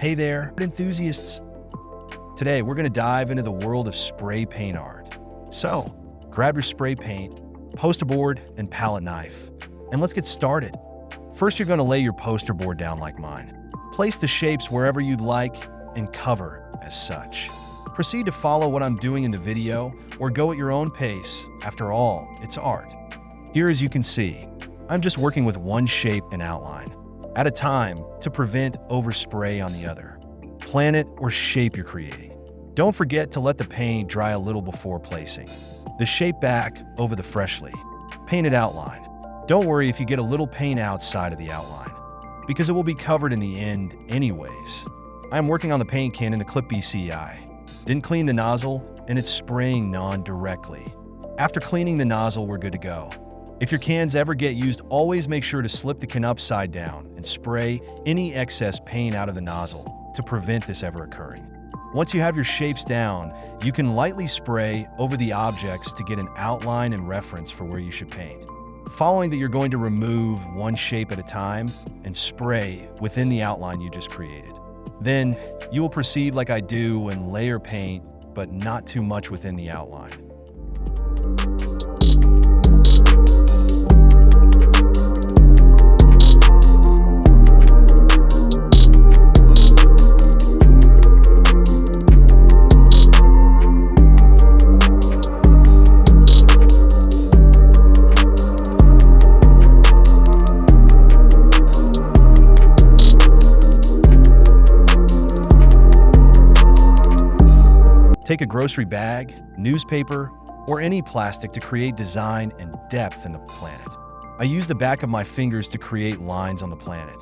Hey there, enthusiasts! Today we're going to dive into the world of spray paint art. So, grab your spray paint, poster board, and palette knife, and let's get started. First, you're going to lay your poster board down like mine. Place the shapes wherever you'd like and cover as such. Proceed to follow what I'm doing in the video or go at your own pace. After all, it's art. Here, as you can see, I'm just working with one shape and outline at a time to prevent overspray on the other. Planet or shape you're creating. Don't forget to let the paint dry a little before placing the shape back over the freshly painted outline. Don't worry if you get a little paint outside of the outline, because it will be covered in the end anyways. I'm working on the paint can in the Clip BCI. Didn't clean the nozzle, and it's spraying non-directly. After cleaning the nozzle, we're good to go. If your cans ever get used, always make sure to slip the can upside down and spray any excess paint out of the nozzle to prevent this ever occurring. Once you have your shapes down, you can lightly spray over the objects to get an outline and reference for where you should paint. Following that, you're going to remove one shape at a time and spray within the outline you just created. Then, you will proceed like I do and layer paint, but not too much within the outline. Take a grocery bag, newspaper, or any plastic to create design and depth in the planet. I use the back of my fingers to create lines on the planet.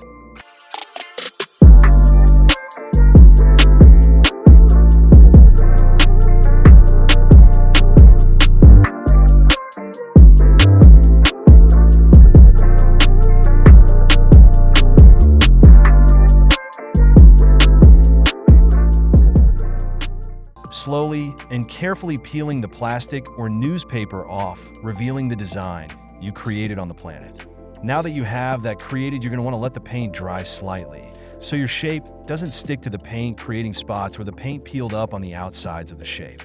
Slowly and carefully peeling the plastic or newspaper off, revealing the design you created on the planet. Now that you have that created, you're going to want to let the paint dry slightly, so your shape doesn't stick to the paint, creating spots where the paint peeled up on the outsides of the shape.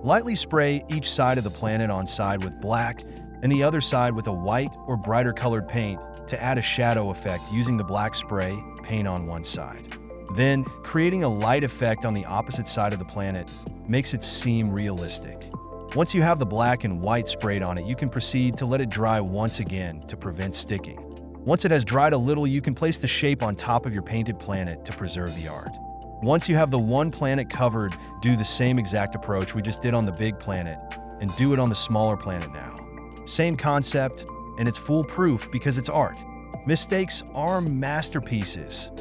Lightly spray each side of the planet on side with black and the other side with a white or brighter colored paint to add a shadow effect using the black spray paint on one side. Then, creating a light effect on the opposite side of the planet makes it seem realistic. Once you have the black and white sprayed on it, you can proceed to let it dry once again to prevent sticking. Once it has dried a little, you can place the shape on top of your painted planet to preserve the art. Once you have the one planet covered, do the same exact approach we just did on the big planet, and do it on the smaller planet now. Same concept, and it's foolproof because it's art. Mistakes are masterpieces.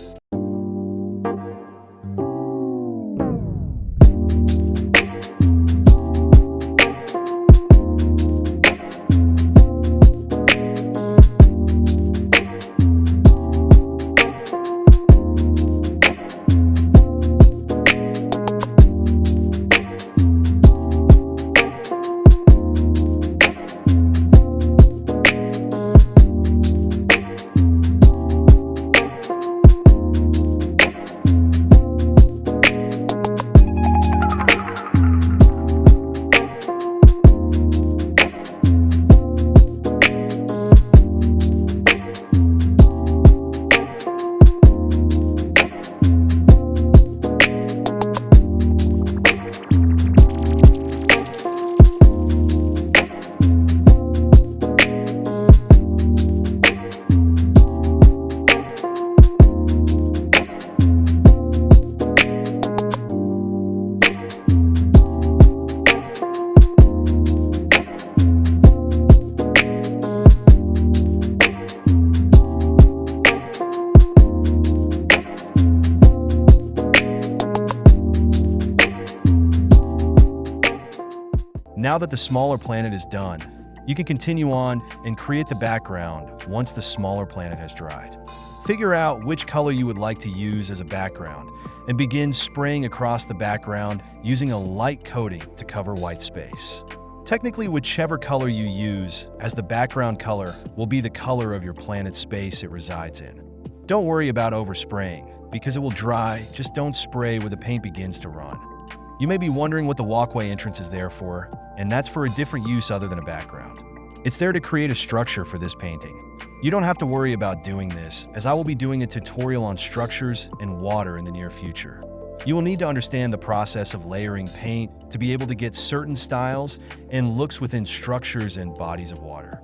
Now that the smaller planet is done, you can continue on and create the background once the smaller planet has dried. Figure out which color you would like to use as a background and begin spraying across the background using a light coating to cover white space. Technically, whichever color you use as the background color will be the color of your planet's space it resides in. Don't worry about overspraying. because it will dry. Just don't spray where the paint begins to run. You may be wondering what the walkway entrance is there for, and that's for a different use other than a background. It's there to create a structure for this painting. You don't have to worry about doing this, as I will be doing a tutorial on structures and water in the near future. You will need to understand the process of layering paint to be able to get certain styles and looks within structures and bodies of water.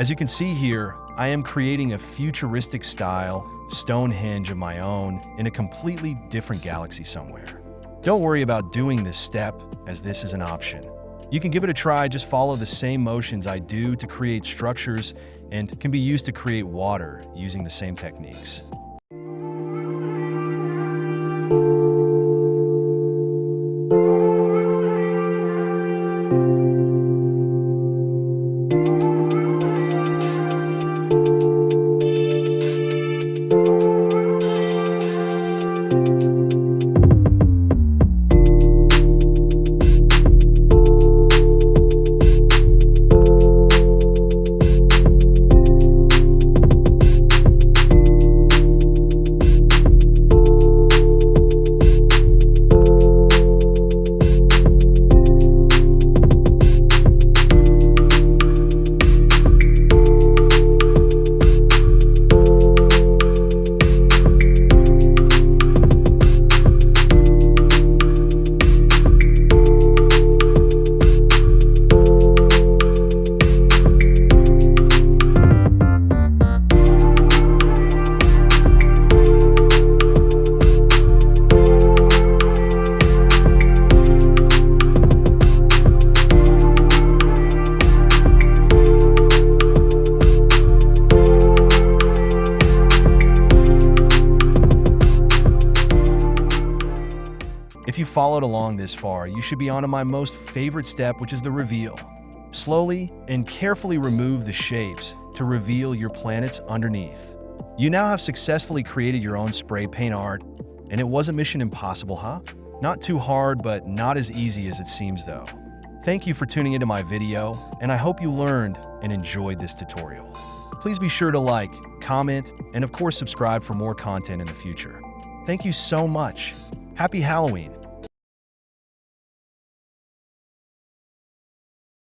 As you can see here, I am creating a futuristic style Stonehenge of my own in a completely different galaxy somewhere. Don't worry about doing this step, as this is an option. You can give it a try, just follow the same motions I do to create structures and can be used to create water using the same techniques. If you followed along this far, you should be on to my most favorite step, which is the reveal. Slowly and carefully remove the shapes to reveal your planets underneath. You now have successfully created your own spray paint art, and it wasn't mission impossible, huh? Not too hard, but not as easy as it seems though. Thank you for tuning into my video, and I hope you learned and enjoyed this tutorial. Please be sure to like, comment, and of course subscribe for more content in the future. Thank you so much. Happy Halloween!